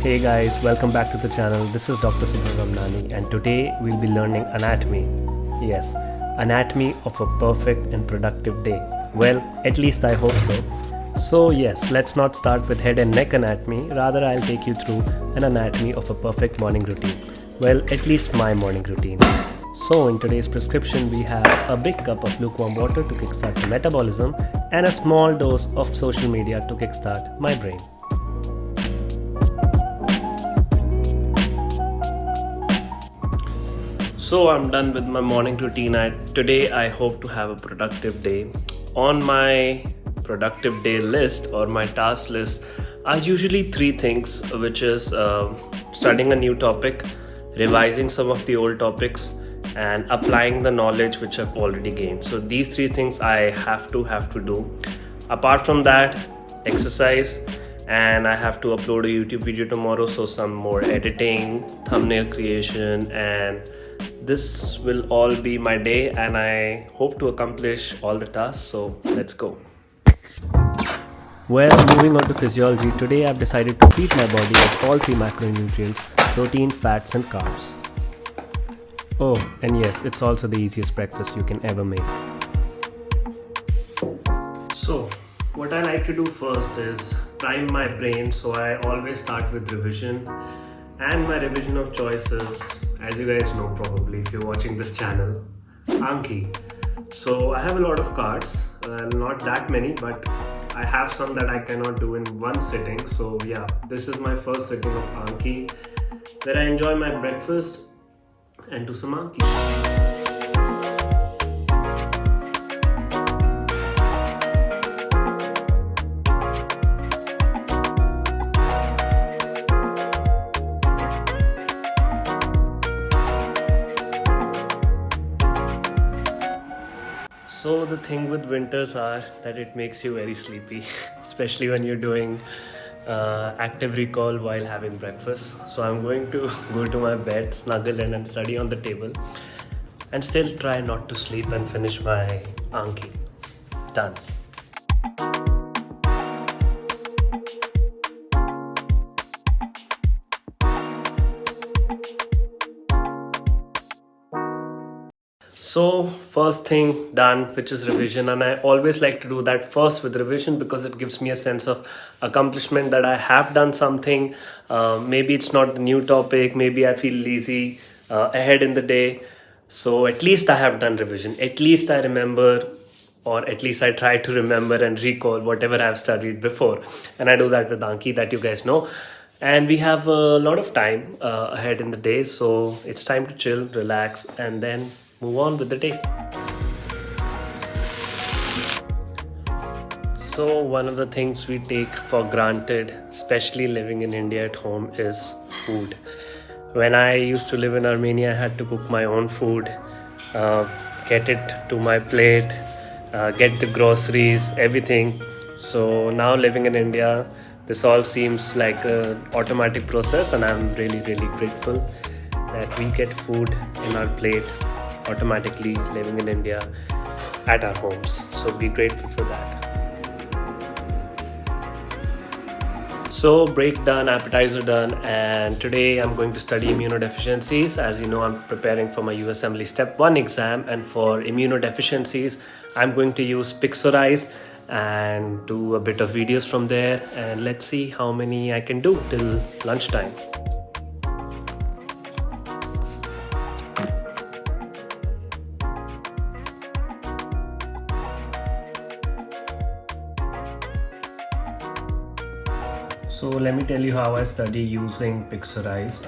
Hey guys, welcome back to the channel. This is Dr. Subramnani and today we'll be learning anatomy. Yes, anatomy of a perfect and productive day. Well, at least I hope so. So yes, let's not start with head and neck anatomy. Rather, I'll take you through an anatomy of a perfect morning routine. Well, at least my morning routine. So in today's prescription, we have a big cup of lukewarm water to kickstart the metabolism and a small dose of social media to kickstart my brain. So I'm done with my morning routine. Today I hope to have a productive day. On my productive day list or my task list are usually three things, which is studying a new topic, revising some of the old topics, and applying the knowledge which I've already gained. So these three things I have to do. Apart from that, exercise, and I have to upload a YouTube video tomorrow, so some more editing, thumbnail creation, and this will all be my day, and I hope to accomplish all the tasks. So let's go. Well, moving on to physiology, today I've decided to feed my body with all three macronutrients: protein, fats, and carbs. Oh, and yes, it's also the easiest breakfast you can ever make. So, what I like to do first is prime my brain, so I always start with revision. And my revision of choice is, as you guys know probably if you're watching this channel, Anki. So I have a lot of cards, not that many, but I have some that I cannot do in one sitting. So yeah, this is my first sitting of Anki, where I enjoy my breakfast and do some Anki. So the thing with winters are that it makes you very sleepy, especially when you're doing active recall while having breakfast. So I'm going to go to my bed, snuggle in and study on the table, and still try not to sleep and finish my Anki. Done. So first thing done, which is revision, and I always like to do that first with revision because it gives me a sense of accomplishment that I have done something. Maybe it's not the new topic, maybe I feel lazy ahead in the day. So at least I have done revision. At least I remember, or at least I try to remember and recall whatever I've studied before. And I do that with Anki, that you guys know. And we have a lot of time ahead in the day, so it's time to chill, relax, and then move on with the day. So one of the things we take for granted, especially living in India at home, is food. When I used to live in Armenia, I had to cook my own food, get it to my plate, get the groceries, everything. So now living in India, this all seems like an automatic process, and I'm really grateful that we get food in our plate automatically living in India at our homes. So be grateful for that. So break done, appetizer done, and today I'm going to study immunodeficiencies. As you know, I'm preparing for my USMLE Step 1 exam, and for immunodeficiencies I'm going to use Pixorize and do a bit of videos from there, and let's see how many I can do till lunchtime. So let me tell you how I study using Pixorize.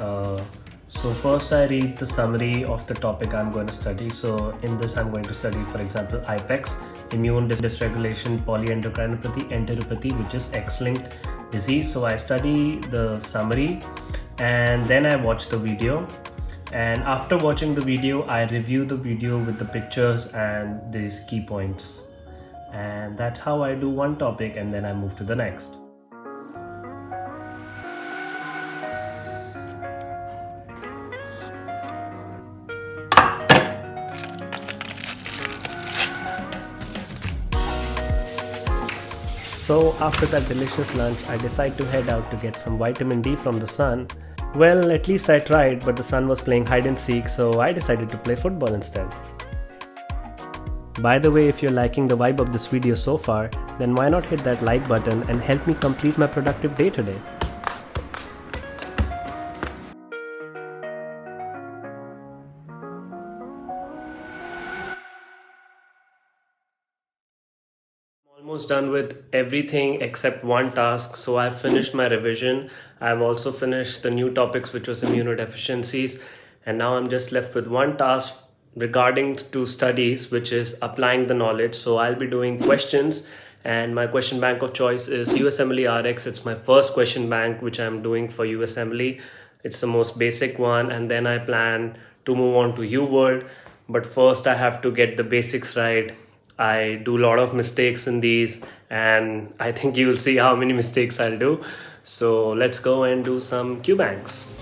So first I read the summary of the topic I'm going to study. So in this I'm going to study, for example, IPEX, immune dysregulation, polyendocrinopathy, enteropathy, which is X-linked disease. So I study the summary and then I watch the video. And after watching the video, I review the video with the pictures and these key points. And that's how I do one topic, and then I move to the next. So after that delicious lunch, I decided to head out to get some vitamin D from the sun. Well, at least I tried, but the sun was playing hide and seek, so I decided to play football instead. By the way, if you're liking the vibe of this video so far, then why not hit that like button and help me complete my productive day today? Almost done with everything except one task. So I've finished my revision. I've also finished the new topics, which was immunodeficiencies. And now I'm just left with one task regarding to studies, which is applying the knowledge. So I'll be doing questions, and my question bank of choice is USMLE RX. It's my first question bank which I'm doing for USMLE. It's the most basic one, and then I plan to move on to UWorld. But first I have to get the basics right. I do a lot of mistakes in these, and I think you will see how many mistakes I'll do. So let's go and do some Q banks.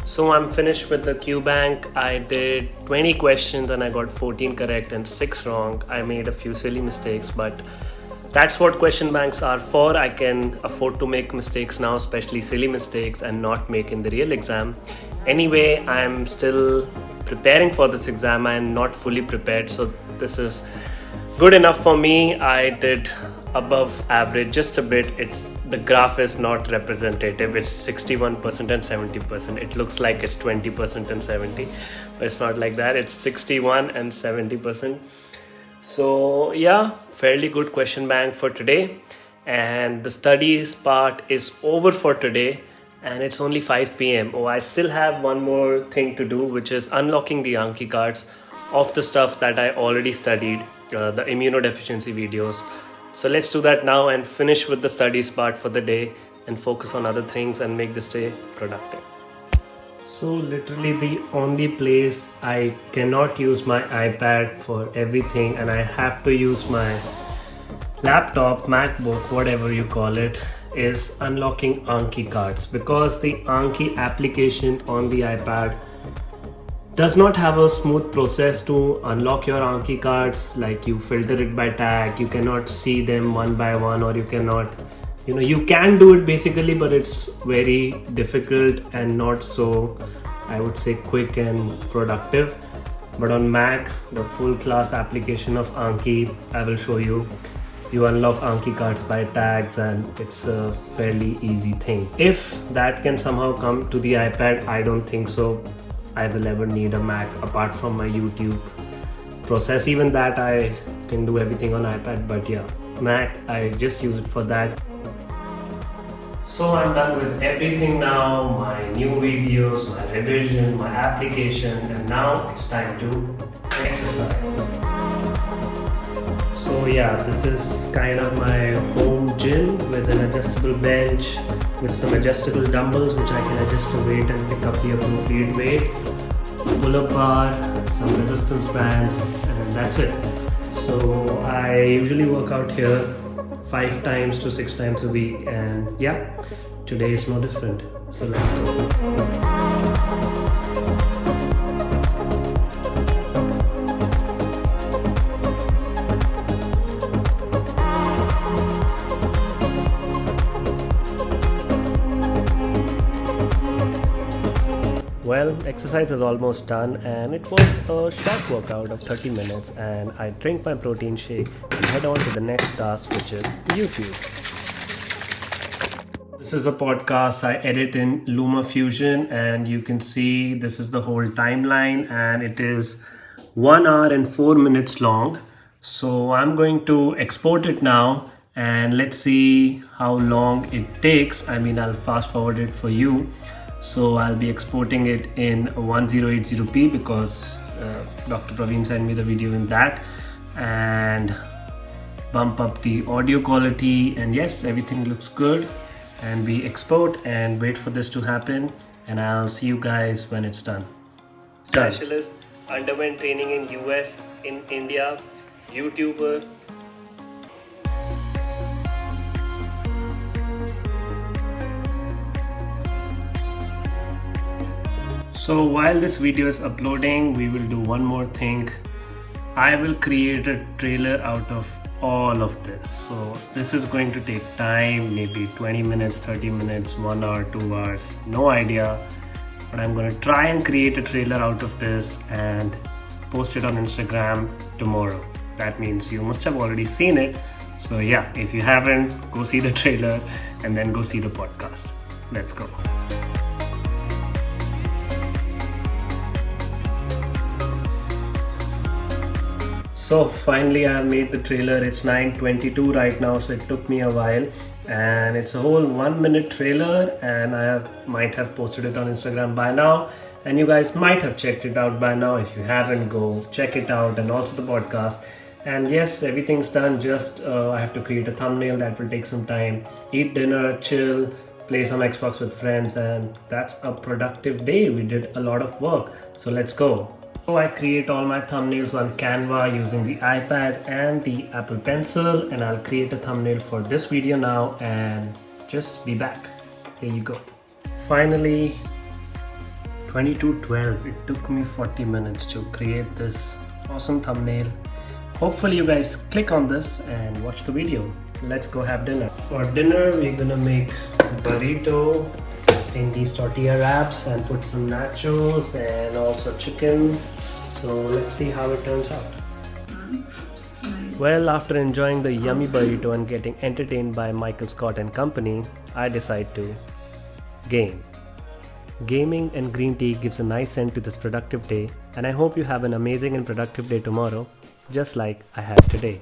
So I'm finished with the Q bank. I did 20 questions and I got 14 correct and 6 wrong. I made a few silly mistakes, but that's what question banks are for. I can afford to make mistakes now, especially silly mistakes, and not make in the real exam. Anyway, I'm still preparing for this exam and not fully prepared, so this is good enough for me. I did above average just a bit. It's the graph is not representative. It's 61% and 70%. It looks like it's 20% and 70, but it's not like that. It's 61 and 70%. So yeah, fairly good question bank for today, and the studies part is over for today, and it's only 5 p.m. Oh, I still have one more thing to do, which is unlocking the Anki cards of the stuff that I already studied, the immunodeficiency videos. So let's do that now and finish with the studies part for the day and focus on other things and make this day productive. So literally the only place I cannot use my iPad for everything, and I have to use my laptop, MacBook, whatever you call it, is unlocking Anki cards, because the Anki application on the iPad does not have a smooth process to unlock your Anki cards. Like, you filter it by tag, you cannot see them one by one, or you cannot, you can do it basically, but it's very difficult and not so, I would say, quick and productive. But on Mac, the full class application of Anki, I will show you. You unlock Anki cards by tags, and it's a fairly easy thing. If that can somehow come to the iPad, I don't think so I will ever need a Mac apart from my YouTube process. Even that, I can do everything on iPad, but yeah, Mac, I just use it for that. So I'm done with everything now, my new videos, my revision, my application, and now it's time to exercise. So yeah, this is kind of my home gym with an adjustable bench, with some adjustable dumbbells which I can adjust to weight and pick up the appropriate weight, pull-up bar, some resistance bands, and that's it. So I usually work out here 5 times to 6 times a week, and yeah, today is no different. So let's go. Well, exercise is almost done, and it was a short workout of 30 minutes, and I drink my protein shake and head on to the next task, which is YouTube. This is a podcast I edit in LumaFusion, and you can see this is the whole timeline, and it is 1 hour and 4 minutes long. So I'm going to export it now, and let's see how long it takes. I mean, I'll fast forward it for you. So I'll be exporting it in 1080p because Dr. Praveen sent me the video in that, and bump up the audio quality, and yes, everything looks good, and we export and wait for this to happen, and I'll see you guys when it's done. Specialist, underwent training in US, in India, YouTuber, So while this video is uploading, we will do one more thing. I will create a trailer out of all of this. So this is going to take time, maybe 20 minutes, 30 minutes, 1 hour, 2 hours, no idea. But I'm going to try and create a trailer out of this and post it on Instagram tomorrow. That means you must have already seen it. So yeah, if you haven't, go see the trailer and then go see the podcast. Let's go. So finally I have made the trailer. It's 9:22 right now, so it took me a while, and it's a whole 1-minute trailer, and might have posted it on Instagram by now, and you guys might have checked it out by now. If you haven't, go check it out, and also the podcast. And yes, everything's done. Just I have to create a thumbnail. That will take some time. Eat dinner, chill, play some Xbox with friends, and that's a productive day. We did a lot of work, so let's go. So I create all my thumbnails on Canva using the iPad and the Apple Pencil, and I'll create a thumbnail for this video now and just be back. Here you go. Finally, 22:12. It took me 40 minutes to create this awesome thumbnail. Hopefully you guys click on this and watch the video. Let's go have dinner. For dinner, we're gonna make burrito in these tortilla wraps and put some nachos and also chicken. So let's see how it turns out. Well, after enjoying the yummy burrito and getting entertained by Michael Scott and company, I decide to game. Gaming and green tea gives a nice end to this productive day, and I hope you have an amazing and productive day tomorrow, just like I have today.